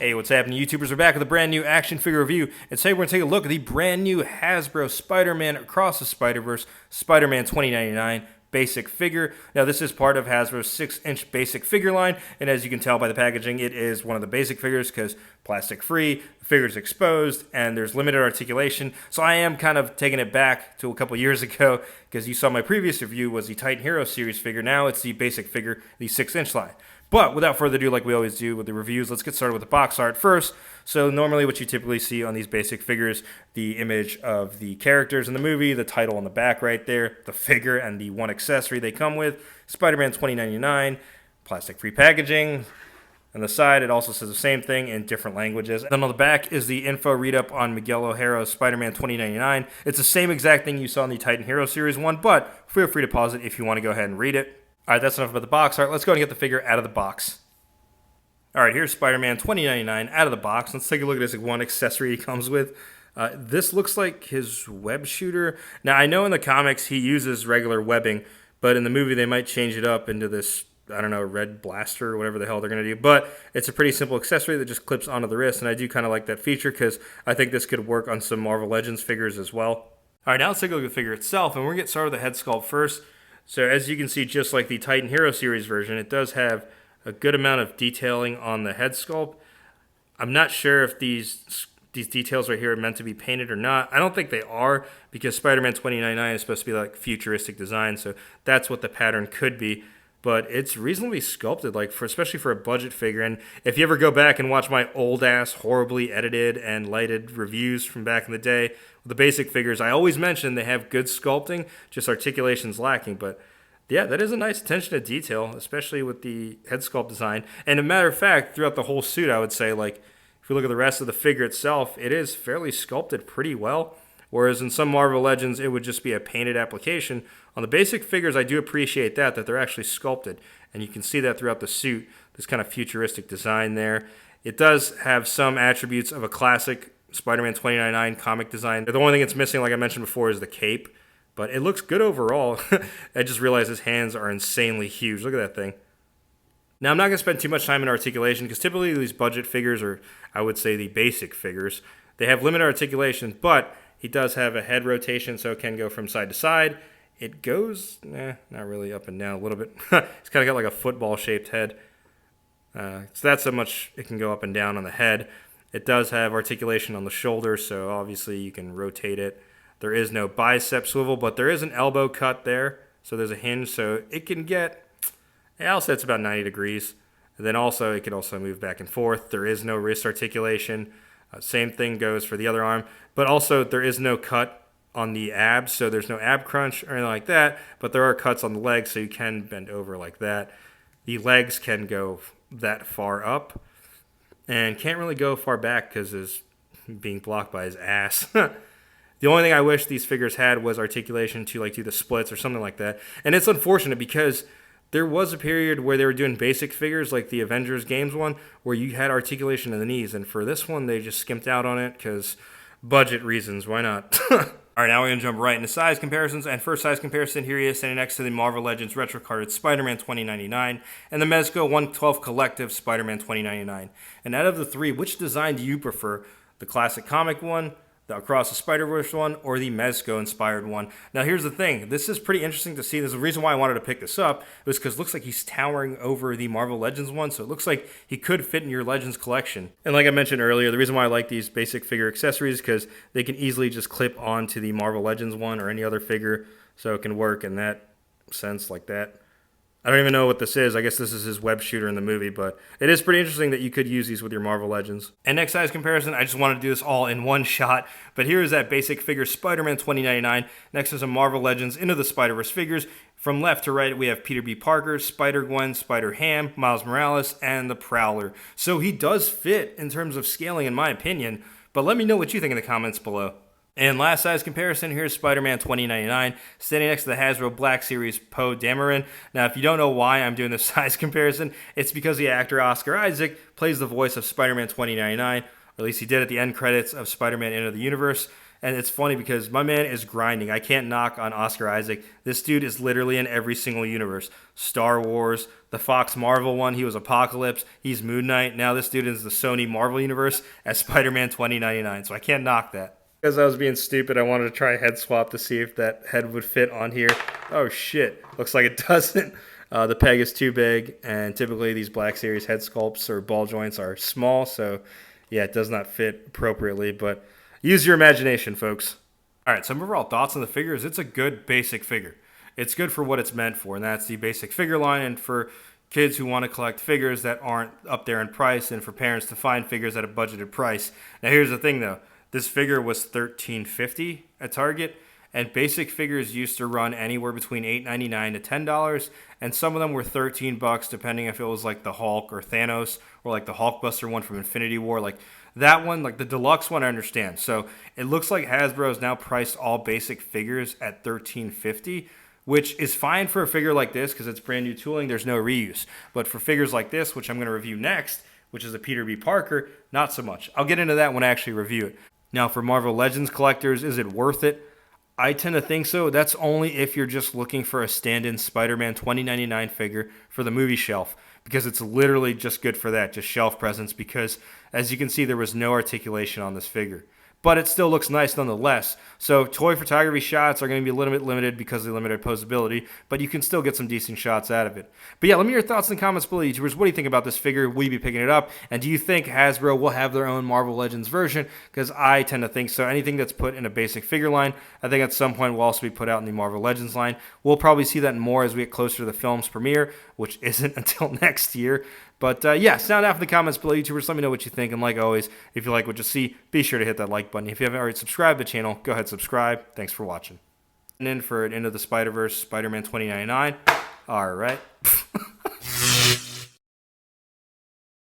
Hey, what's happening, YouTubers? We're back with a brand new action figure review, and today we're going to take a look at the brand new Hasbro Spider-Man Across the Spider-Verse Spider-Man 2099 basic figure. Now, this is part of Hasbro's 6-inch basic figure line, and as you can tell by the packaging, it is one of the basic figures because plastic-free, the figure's exposed, and there's limited articulation. So I am kind of taking it back to a couple years ago because you saw my previous review was the Titan Hero series figure. Now it's the basic figure, the 6-inch line. But without further ado, like we always do with the reviews, let's get started with the box art first. So normally what you typically see on these basic figures, the image of the characters in the movie, the title on the back right there, the figure, and the one accessory they come with, Spider-Man 2099, plastic-free packaging. On the side, it also says the same thing in different languages. Then on the back is the info read-up on Miguel O'Hara's Spider-Man 2099. It's the same exact thing you saw in the Titan Hero Series 1, but feel free to pause it if you want to go ahead and read it. Alright, that's enough about the box art. Let's go and get the figure out of the box. Alright, here's Spider-Man 2099 out of the box. Let's take a look at this one accessory he comes with. This looks like his web shooter. Now, I know in the comics he uses regular webbing, but in the movie they might change it up into this, I don't know, red blaster or whatever the hell they're going to do. But it's a pretty simple accessory that just clips onto the wrist, and I do kind of like that feature because I think this could work on some Marvel Legends figures as well. Alright, now let's take a look at the figure itself, and we're going to get started with the head sculpt first. So as you can see, just like the Titan Hero series version, it does have a good amount of detailing on the head sculpt. I'm not sure if these details right here are meant to be painted or not. I don't think they are because Spider-Man 2099 is supposed to be like futuristic design, so that's what the pattern could be. But it's reasonably sculpted, like especially for a budget figure. And if you ever go back and watch my old-ass, horribly edited and lighted reviews from back in the day, with the basic figures, I always mention they have good sculpting, just articulation's lacking. But yeah, that is a nice attention to detail, especially with the head sculpt design. And a matter of fact, throughout the whole suit, I would say, like, if you look at the rest of the figure itself, it is fairly sculpted pretty well. Whereas in some Marvel Legends, it would just be a painted application. On the basic figures, I do appreciate that they're actually sculpted. And you can see that throughout the suit, this kind of futuristic design there. It does have some attributes of a classic Spider-Man 2099 comic design. The only thing it's missing, like I mentioned before, is the cape. But it looks good overall. I just realized his hands are insanely huge. Look at that thing. Now, I'm not going to spend too much time in articulation because typically these budget figures, or I would say the basic figures, they have limited articulation, but he does have a head rotation, so it can go from side to side. It goes, not really up and down a little bit. It's kind of got like a football-shaped head. So that's how much it can go up and down on the head. It does have articulation on the shoulder, so obviously you can rotate it. There is no bicep swivel, but there is an elbow cut there, so there's a hinge, so it can get, I'll say it's about 90 degrees. And then also, it can also move back and forth. There is no wrist articulation. Same thing goes for the other arm, but also there is no cut on the abs, so there's no ab crunch or anything like that, but there are cuts on the legs, so you can bend over like that. The legs can go that far up and can't really go far back because it's being blocked by his ass. The only thing I wish these figures had was articulation to like do the splits or something like that. And it's unfortunate because there was a period where they were doing basic figures like the Avengers Games one where you had articulation in the knees. And for this one, they just skimped out on it because budget reasons. Why not? All right, now we're going to jump right into size comparisons. And first size comparison, here he is standing next to the Marvel Legends retro carded Spider-Man 2099 and the Mezco 112 Collective Spider-Man 2099. And out of the three, which design do you prefer? The classic comic one, the Across the Spider-Verse one, or the Mezco-inspired one. Now, here's the thing. This is pretty interesting to see. There's a reason why I wanted to pick this up. It was because it looks like he's towering over the Marvel Legends one, so it looks like he could fit in your Legends collection. And like I mentioned earlier, the reason why I like these basic figure accessories is because they can easily just clip onto the Marvel Legends one or any other figure, so it can work in that sense like that. I don't even know what this is. I guess this is his web shooter in the movie, but it is pretty interesting that you could use these with your Marvel Legends. And next size comparison, I just wanted to do this all in one shot, but here is that basic figure Spider-Man 2099 next to some Marvel Legends Into the Spider-Verse figures. From left to right, we have Peter B. Parker, Spider-Gwen, Spider-Ham, Miles Morales, and the Prowler. So he does fit in terms of scaling, in my opinion, but let me know what you think in the comments below. And last size comparison, here's Spider-Man 2099, standing next to the Hasbro Black Series Poe Dameron. Now, if you don't know why I'm doing this size comparison, it's because the actor Oscar Isaac plays the voice of Spider-Man 2099. or at least he did at the end credits of Spider-Man Into the Universe. And it's funny because my man is grinding. I can't knock on Oscar Isaac. This dude is literally in every single universe. Star Wars, the Fox Marvel one, he was Apocalypse, he's Moon Knight. Now this dude is the Sony Marvel universe as Spider-Man 2099. So I can't knock that. Because I was being stupid, I wanted to try a head swap to see if that head would fit on here. Oh shit, looks like it doesn't. The peg is too big, and typically these Black Series head sculpts or ball joints are small, so yeah, it does not fit appropriately, but use your imagination, folks. All right, some overall thoughts on the figure is it's a good basic figure. It's good for what it's meant for, and that's the basic figure line, and for kids who want to collect figures that aren't up there in price, and for parents to find figures at a budgeted price. Now here's the thing though, this figure was $13.50 at Target, and basic figures used to run anywhere between $8.99 to $10, and some of them were $13 depending if it was like the Hulk or Thanos or like the Hulkbuster one from Infinity War. Like that one, like the deluxe one, I understand. So it looks like Hasbro has now priced all basic figures at $13.50, which is fine for a figure like this because it's brand new tooling. There's no reuse. But for figures like this, which I'm going to review next, which is a Peter B. Parker, not so much. I'll get into that when I actually review it. Now, for Marvel Legends collectors, is it worth it? I tend to think so. That's only if you're just looking for a stand-in Spider-Man 2099 figure for the movie shelf, because it's literally just good for that, just shelf presence, because as you can see, there was no articulation on this figure. But it still looks nice nonetheless. So toy photography shots are going to be a little bit limited because of the limited posability, but you can still get some decent shots out of it. But yeah, let me know your thoughts in the comments below, YouTubers. What do you think about this figure? Will you be picking it up? And do you think Hasbro will have their own Marvel Legends version? Because I tend to think so. Anything that's put in a basic figure line, I think at some point will also be put out in the Marvel Legends line. We'll probably see that more as we get closer to the film's premiere, which isn't until next year. But yeah, sound out in the comments below, YouTubers. Let me know what you think. And like always, if you like what you see, be sure to hit that like button. If you haven't already subscribed to the channel, go ahead and subscribe. Thanks for watching. And then for Into the Spider-Verse, Spider-Man 2099. All right.